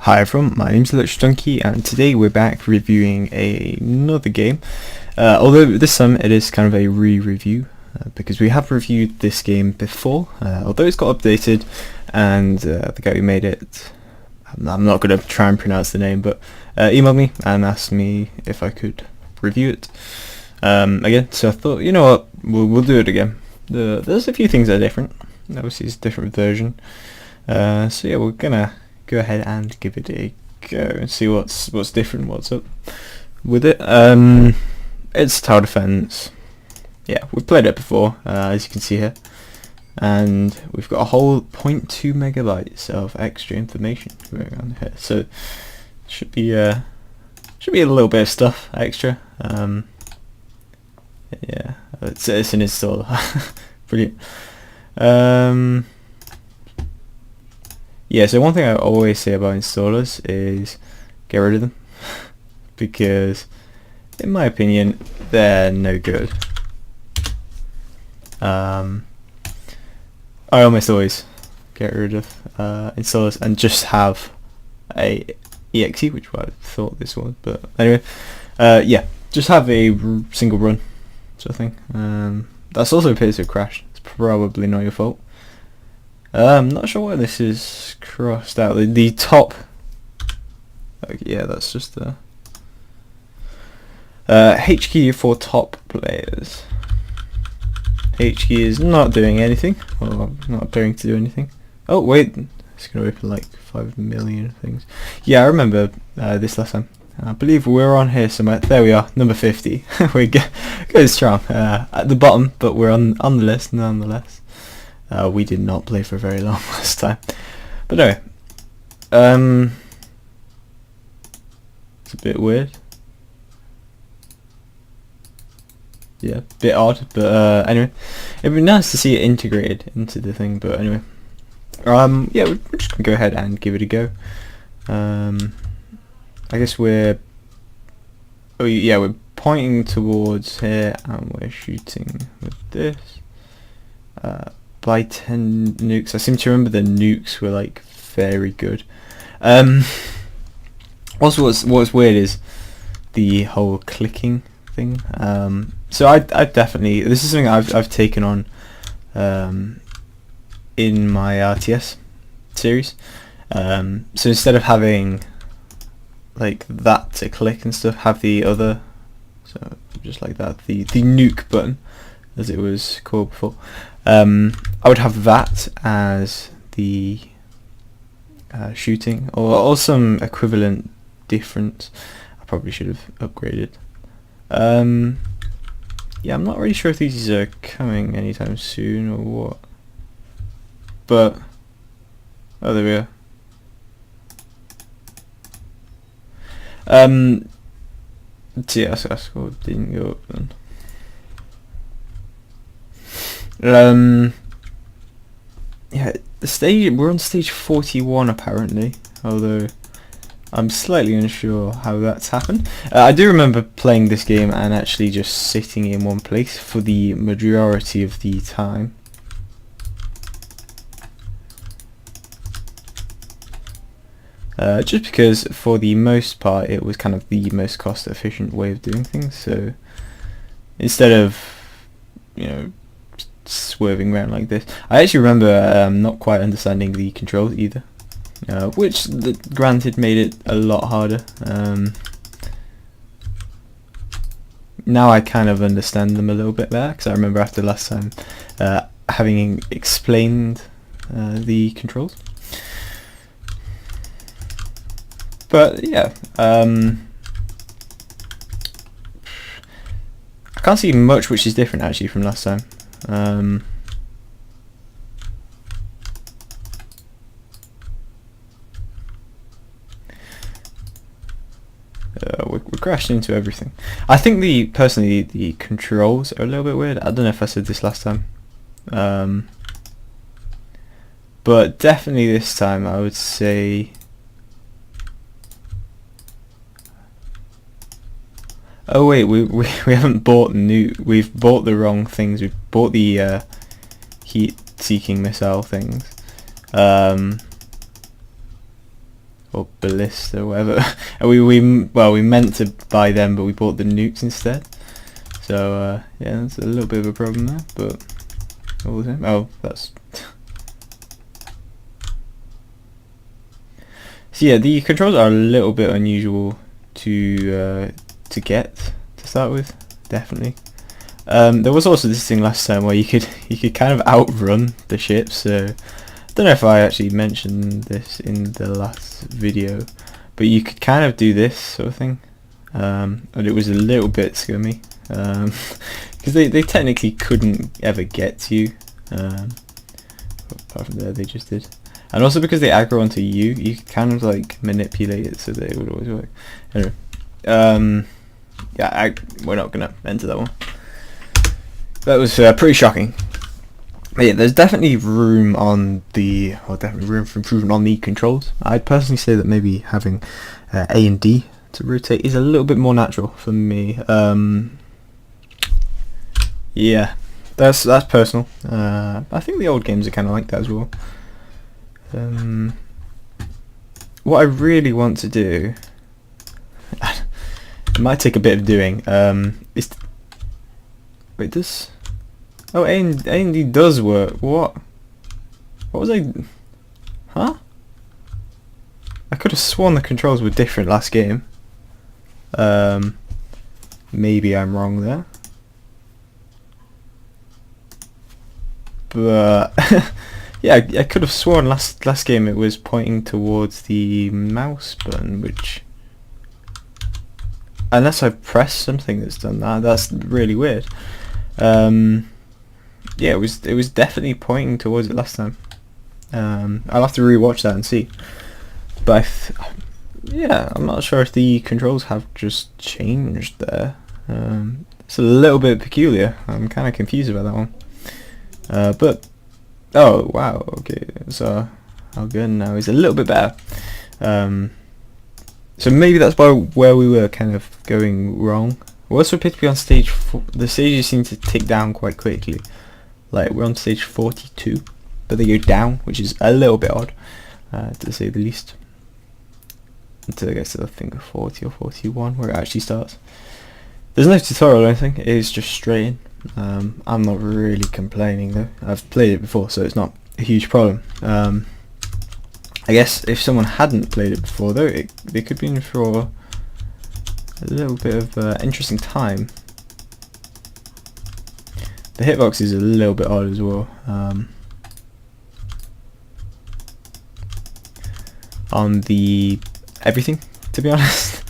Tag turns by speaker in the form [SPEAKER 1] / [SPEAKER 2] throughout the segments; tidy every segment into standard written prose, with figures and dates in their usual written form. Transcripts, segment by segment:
[SPEAKER 1] Hi everyone, my name's Electrodunky and today we're back reviewing another game. Although this time it is kind of a re-review because we have reviewed this game before, although it's got updated and the guy who made it, I'm not going to try and pronounce the name, but emailed me and asked me if I could review it again. So I thought, you know what, we'll do it again. There's a few things that are different, obviously it's a different version. So yeah, we're gonna go ahead and give it a go and see what's different, what's up with it. It's tower defense. Yeah, we've played it before, as you can see here, and we've got a whole 0.2 megabytes of extra information going on here. So should be a little bit of stuff extra. Yeah, it's an installer. Brilliant. Yeah, so one thing I always say about installers is get rid of them because in my opinion they're no good. I almost always get rid of installers and just have a exe, which I thought this was, but anyway, yeah, just have a single run sort of thing. That's also appears to have crashed. It's probably not your fault. I'm not sure why this is crossed out. The top, yeah, that's just the H key for top players. H key is not doing anything, or not appearing to do anything. Oh wait, it's going to open like 5 million things. Yeah, I remember this last time. I believe we're on here somewhere. There we are, number 50. We're good strong at the bottom, but we're on the list nonetheless. We did not play for very long last time, but anyway, it's a bit weird. Yeah, bit odd, but anyway, it'd be nice to see it integrated into the thing. But anyway, yeah, we're just gonna go ahead and give it a go. I guess we're pointing towards here and we're shooting with this. By 10 nukes. I seem to remember the nukes were like very good. Also what's weird is the whole clicking thing. So I definitely, this is something I've taken on in my RTS series. So instead of having like that to click and stuff, have the other, so just like that, the nuke button as it was called before. I would have that as the shooting, or some equivalent difference. I probably should have upgraded. Yeah, I'm not really sure if these are coming anytime soon or what. But oh, there we are. Yeah, that's what didn't go up then. Yeah, we're on stage 41 apparently, although I'm slightly unsure how that's happened. I do remember playing this game and actually just sitting in one place for the majority of the time. Just because for the most part it was kind of the most cost efficient way of doing things, so instead of, you know, swerving around like this. I actually remember not quite understanding the controls either, which granted made it a lot harder. Now I kind of understand them a little bit better, because I remember after last time having explained the controls. But yeah, I can't see much which is different actually from last time. We're crashing into everything. I think personally the controls are a little bit weird. I don't know if I said this last time, but definitely this time I would say. Oh wait, we haven't bought we've bought the wrong things. We've bought the heat-seeking missile things. or ballista, whatever. And we meant to buy them, but we bought the nukes instead. So yeah, that's a little bit of a problem there. But what was it? Oh, that's. So yeah, the controls are a little bit unusual to get to start with, definitely. There was also this thing last time where you could kind of outrun the ship. So I don't know if I actually mentioned this in the last video, but you could kind of do this sort of thing, and it was a little bit scummy because they technically couldn't ever get to you. Apart from there, they just did. And also because they aggro onto you, you could kind of like manipulate it so that it would always work. Anyway, yeah, we're not gonna enter that one. That was pretty shocking. But yeah, there's definitely room on the, or definitely room for improvement on the controls. I'd personally say that maybe having A and D to rotate is a little bit more natural for me. Yeah, that's personal. I think the old games are kind of like that as well. What I really want to do, it might take a bit of doing, is wait, this, oh, A and D does work. What was I, huh? I could have sworn the controls were different last game. Maybe I'm wrong there, but yeah, I could have sworn last game it was pointing towards the mouse button, which, unless I pressed something that's done that, that's really weird. Yeah, it was definitely pointing towards it last time. I'll have to rewatch that and see. But yeah, I'm not sure if the controls have just changed there. It's a little bit peculiar. I'm kind of confused about that one. But oh wow, okay, so our gun now is a little bit better. So maybe that's where we were kind of going wrong. We also appear to be on stage 4. The stages seem to tick down quite quickly. Like, we're on stage 42, but they go down, which is a little bit odd, to say the least. Until it gets to, I think, 40 or 41, where it actually starts. There's no tutorial or anything, it is just straight in. I'm not really complaining though. I've played it before, so it's not a huge problem. I guess if someone hadn't played it before though, they could be in for a little bit of interesting time. The hitbox is a little bit odd as well. On the everything, to be honest.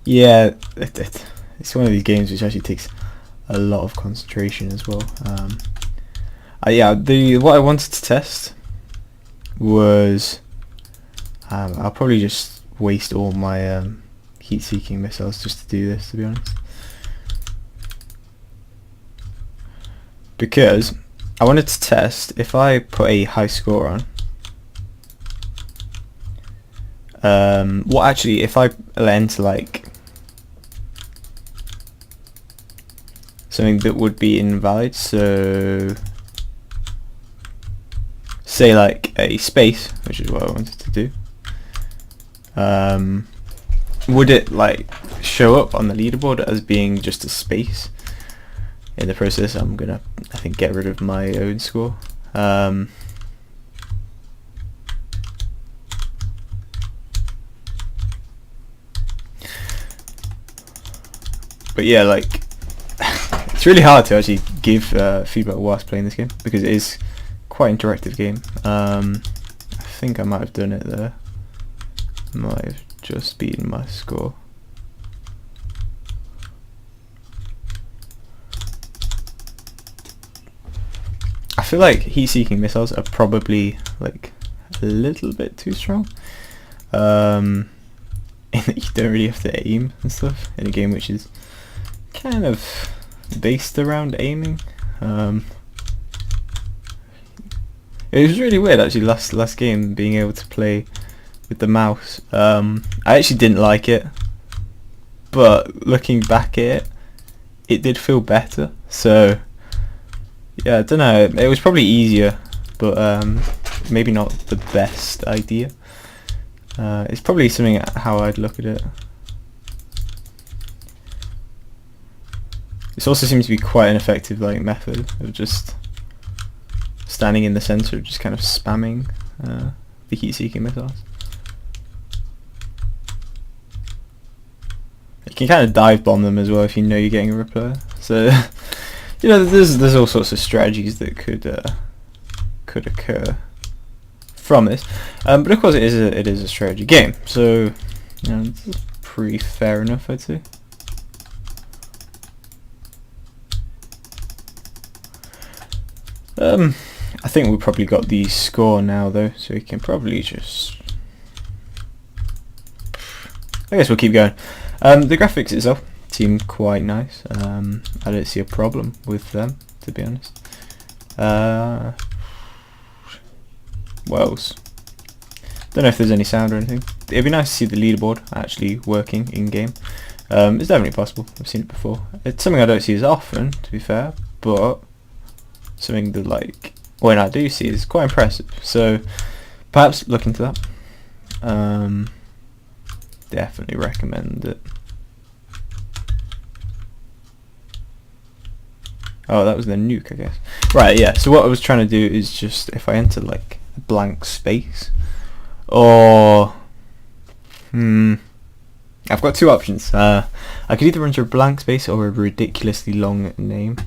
[SPEAKER 1] Yeah, it's one of these games which actually takes a lot of concentration as well. Yeah, what I wanted to test was, I'll probably just waste all my heat-seeking missiles just to do this, to be honest, because I wanted to test if I put a high score on, what actually if I enter like something that would be invalid, so say like a space, which is what I wanted to do, would it like show up on the leaderboard as being just a space? In the process, I'm gonna, I think, get rid of my own score. But yeah, like it's really hard to actually give feedback whilst playing this game because it is quite an interactive game. I think I might have done it there. Might have just beaten my score. I feel like heat-seeking missiles are probably like a little bit too strong. In that you don't really have to aim and stuff in a game which is kind of based around aiming. It was really weird actually last game being able to play with the mouse. I actually didn't like it, but looking back at it, it did feel better. So yeah, I don't know. It was probably easier, but maybe not the best idea. It's probably something how I'd look at it. This also seems to be quite an effective method of just standing in the center, just kind of spamming the heat-seeking missiles. You can kind of dive bomb them as well if you know you're getting a reply. So you know, there's all sorts of strategies that could occur from this, but of course it is a strategy game, so you know, this is pretty fair enough, I'd say. I think we've probably got the score now though, so we can probably just, I guess we'll keep going. The graphics itself seem quite nice. I don't see a problem with them, to be honest. What else? Don't know if there's any sound or anything. It'd be nice to see the leaderboard actually working in game. It's definitely possible. I've seen it before. It's something I don't see as often, to be fair, but something that when I do see is quite impressive. So perhaps look into that. Definitely recommend it. Oh, that was the nuke, I guess. Right, yeah. So what I was trying to do is just, if I enter a blank space, or I've got two options. I could either enter a blank space or a ridiculously long name.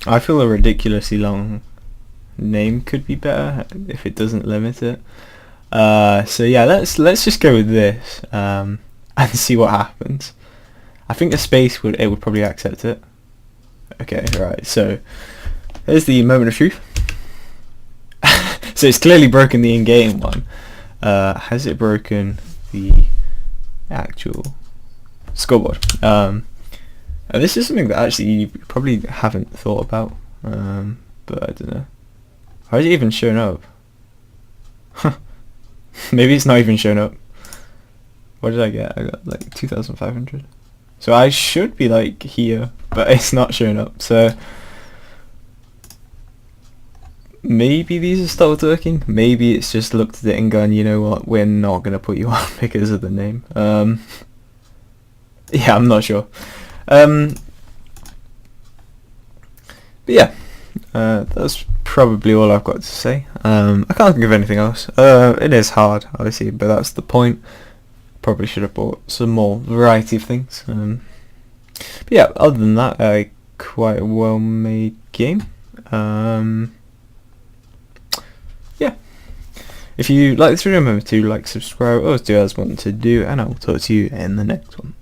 [SPEAKER 1] I feel a ridiculously long name could be better if it doesn't limit it. So yeah, let's just go with this and see what happens. I think a space would probably accept it. Okay, right. So there's the moment of truth. So it's clearly broken the in-game one. Has it broken the actual scoreboard? This is something that actually you probably haven't thought about, but I don't know. How is it even showing up? Maybe it's not even showing up. What did I get? I got 2,500. So I should be here, but it's not showing up. So maybe these have stopped working. Maybe it's just looked at it and gone, you know what, we're not going to put you on because of the name. Yeah, I'm not sure. But yeah, that's probably all I've got to say. I can't think of anything else. It is hard, obviously, but that's the point. Probably should have bought some more variety of things. But yeah, other than that, quite a well-made game. Yeah. If you like this video, remember to subscribe, always do as I want to do, and I will talk to you in the next one.